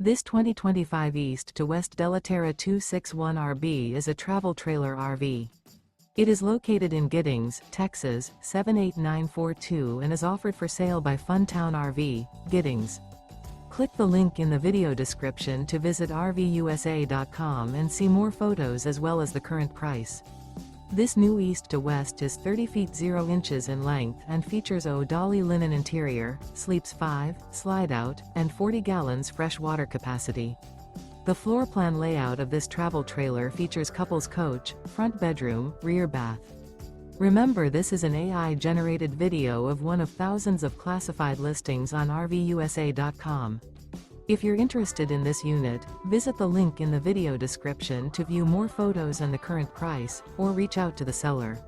This 2025 East to West Della Terra 261RB is a travel trailer RV. It is located in Giddings, Texas, 78942 and is offered for sale by Funtown RV, Giddings. Click the link in the video description to visit RVUSA.com and see more photos as well as the current price. This new East to West is 30 feet 0 inches in length and features ODALI linen interior, sleeps 5, slide-out, and 40 gallons fresh water capacity. The floor plan layout of this travel trailer features couples coach, front bedroom, rear bath. Remember, this is an AI-generated video of one of thousands of classified listings on RVUSA.com. If you're interested in this unit, visit the link in the video description to view more photos and the current price, or reach out to the seller.